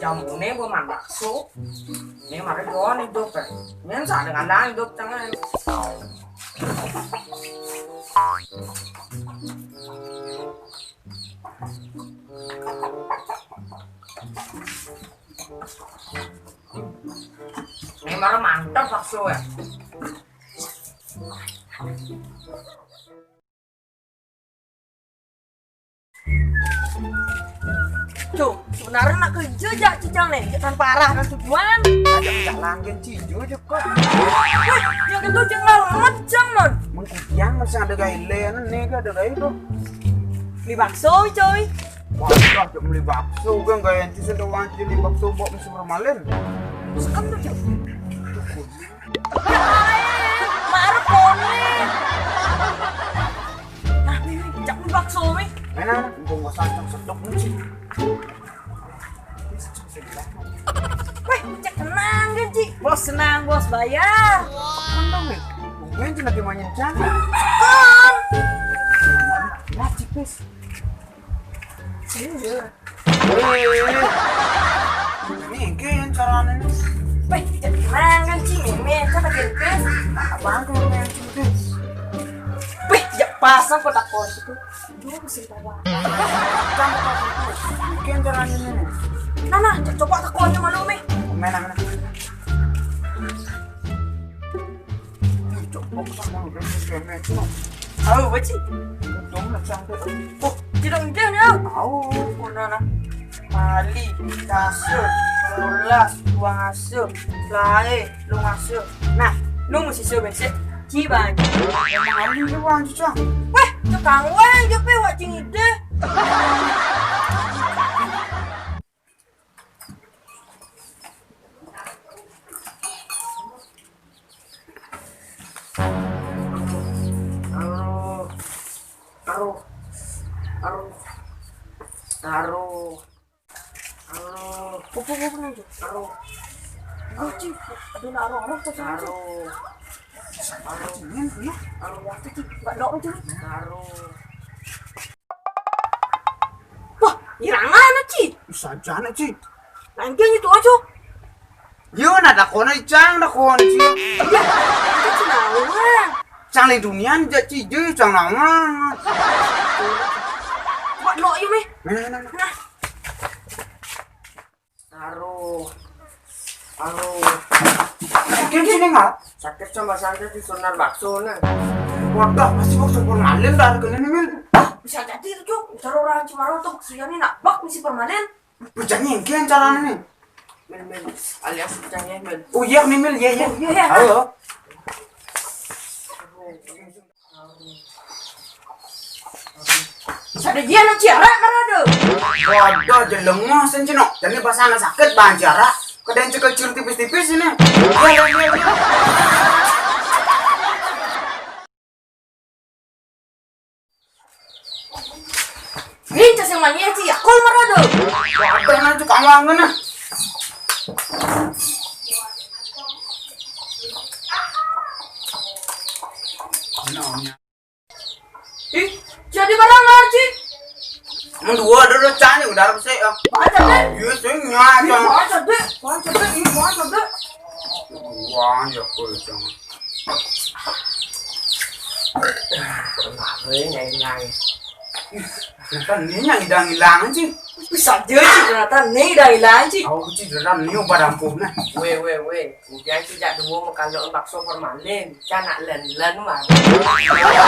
chồng của ném của màn bạc số nếu mà cái gió nên đục rồi ném xả được ăn đá đục chẳng ai nếu mà nó màn trong bạc số à Cuk, sebenarnya nak kerja jak cicang nih, jangan parah kan tujuan. ada jalan kan cijo juga Wih, yang itu jangan macam non. mengkudian masih ada gaya lenan nih gak ada gaya tuh Beli bakso coy. wah cok beli bakso kan gaya yang sisa doang beli bakso bawa masih bermalin Sekam tuh cuk. Marah konek. Nah, nih, jak beli bakso nih. mana gue nggak santai sedok nih sih Wih, cek tenang kan Ci. Bos senang, bos bayar. kondong nih gue yang lagi main jangan Kan. lah cipis Iya. ini kan caranya nih Wih, cek tenang kan Ci. Meme, kan lagi kes. apaan tuh yang cipis Wih, jak pasang kotak kos itu. Duh, mesin tawa. kan caranya nih Nah, cek coba takonnya malu nih. mana coba sama udah kayak cuma Tahu apa Ci? dong lah sampai Oh, tidak hujan ya. tahu Udah nah. Mali, kasur, lulas, buang asuh, lae, lu ngasuh. Nah, lu mesti siap besok. Ciban. emang ali doang cicang Weh, tukang weng jepe wak cing ide. Aduh, aduh, aduh, aduh, Pupu nanti. aduh, Oh, Ci, ada naruh tuh sama Ci. aduh, Ya, waktu Ci, enggak dok Ci. aduh, Wah, irangan Ci. saja nih sih. Langkeng itu aja. Yun, ada kona cang, ada kona sih. Ya, itu Ci nawang. Cang di dunia aja sih, jadi cang nama. Buat dok yuk nih. Mana. Nah, Aduh, aduh. Sakit sini nggak? Sakit sama santai di sonar bakso nih. Wadah, masih bakso permalin dah harganya nih mil. bisa jadi itu Cuk. Cara orang Cimaru tuh kesini nak bak misi permanen. Bujangnya yang caranya nih. Mil alias bujangnya mil. Oh iya nih mil, iya. Oh, iya. Halo. Sada dia nang ciara kan ada. Waduh, jelengah sencino. Jadi pas anak sakit banjara. Kadang kecil tipis-tipis ini. Iya. Ini cas yang mania sih ya kol marado. Waduh, nanti kamu angin nah. Ih, jadi barang ngarci. Dua dulu cani udah harus saya. Baca deh. Iya sih nyata. Baca deh. Ini baca deh. Wah, ya kul jangan. Nyai. Kan ini yang hilang sih. Bisa jadi sih ternyata nih dah hilang sih. Aku kecil dalam ni badan nah. Weh. Hujan tidak dua kalau bakso formalin. Canak len mah. Ya.